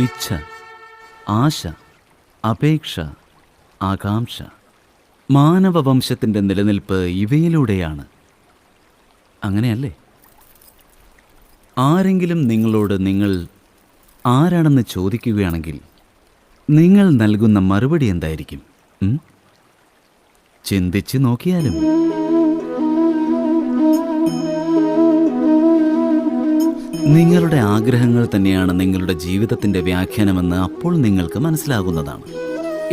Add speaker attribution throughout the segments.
Speaker 1: ഇച്ഛ, ആശ, അപേക്ഷ, ആകാംക്ഷ, മാനവവംശത്തിൻ്റെ നിലനിൽപ്പ് ഇവയിലൂടെയാണ്. അങ്ങനെയല്ലേ? ആരെങ്കിലും നിങ്ങളോട് നിങ്ങൾ ആരാണെന്ന് ചോദിക്കുകയാണെങ്കിൽ നിങ്ങൾ നൽകുന്ന മറുപടി എന്തായിരിക്കും? ചിന്തിച്ച് നോക്കിയാലും. നിങ്ങളുടെ ആഗ്രഹങ്ങൾ തന്നെയാണ് നിങ്ങളുടെ ജീവിതത്തിൻ്റെ വ്യാഖ്യാനമെന്ന് അപ്പോൾ നിങ്ങൾക്ക് മനസ്സിലാകുന്നതാണ്.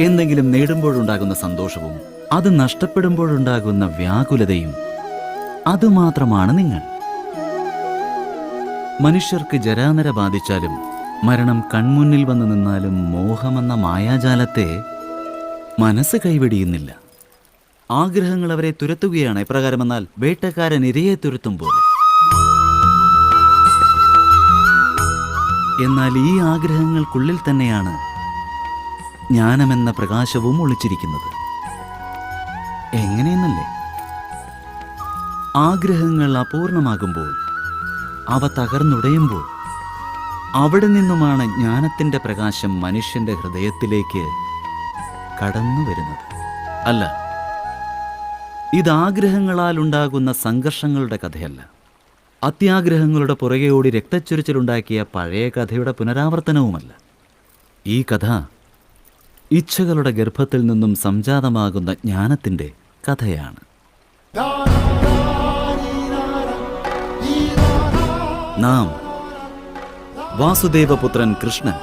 Speaker 1: എന്തെങ്കിലും നേടുമ്പോഴുണ്ടാകുന്ന സന്തോഷവും അത് നഷ്ടപ്പെടുമ്പോഴുണ്ടാകുന്ന വ്യാകുലതയും അതുമാത്രമാണ് നിങ്ങൾ. മനുഷ്യർക്ക് ജരാനര ബാധിച്ചാലും മരണം കൺമുന്നിൽ വന്നു നിന്നാലും മോഹമെന്ന മായാജാലത്തെ മനസ്സ് കൈവെടിയുന്നില്ല. ആഗ്രഹങ്ങൾ അവരെ തുരത്തുകയാണ്. എപ്രകാരമെന്നാൽ വേട്ടക്കാരൻ ഇരയെ തുരത്തും പോലെ. എന്നാൽ ഈ ആഗ്രഹങ്ങൾക്കുള്ളിൽ തന്നെയാണ് ജ്ഞാനമെന്ന പ്രകാശവും ഒളിച്ചിരിക്കുന്നത്. എങ്ങനെയെന്നല്ലേ? ആഗ്രഹങ്ങൾ അപൂർണമാകുമ്പോൾ, അവ തകർന്നുടയുമ്പോൾ അവിടെ നിന്നുമാണ് ജ്ഞാനത്തിൻ്റെ പ്രകാശം മനുഷ്യൻ്റെ ഹൃദയത്തിലേക്ക് കടന്നു വരുന്നത്. അല്ല, ഇത് ആഗ്രഹങ്ങളാൽ ഉണ്ടാകുന്ന സംഘർഷങ്ങളുടെ കഥയല്ല. അത്യാഗ്രഹങ്ങളുടെ പുറകെ ഓടി രക്തച്ചൊരിച്ചിലുണ്ടാക്കിയ പഴയ കഥയുടെ പുനരാവർത്തനവുമല്ല. ഈ കഥ ഇച്ഛകളുടെ ഗർഭത്തിൽ നിന്നും സംജാതമാകുന്ന ജ്ഞാനത്തിൻ്റെ കഥയാണ്. നാം വാസുദേവപുത്രൻ കൃഷ്ണൻ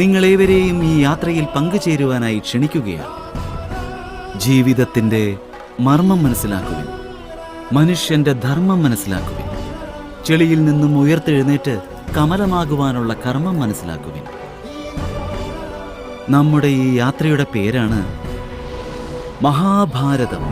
Speaker 1: നിങ്ങളേവരെയും ഈ യാത്രയിൽ പങ്കുചേരുവാനായി ക്ഷണിക്കുകയാണ്. ജീവിതത്തിൻ്റെ മർമ്മം മനസ്സിലാക്കുവിൻ, മനുഷ്യന്റെ ധർമ്മം മനസ്സിലാക്കുവിൻ, ചെളിയിൽ നിന്നും ഉയർത്തെഴുന്നേറ്റ് കമലമാകുവാനുള്ള കർമ്മം മനസ്സിലാക്കുവിൻ. നമ്മുടെ ഈ യാത്രയുടെ പേരാണ് മഹാഭാരതം.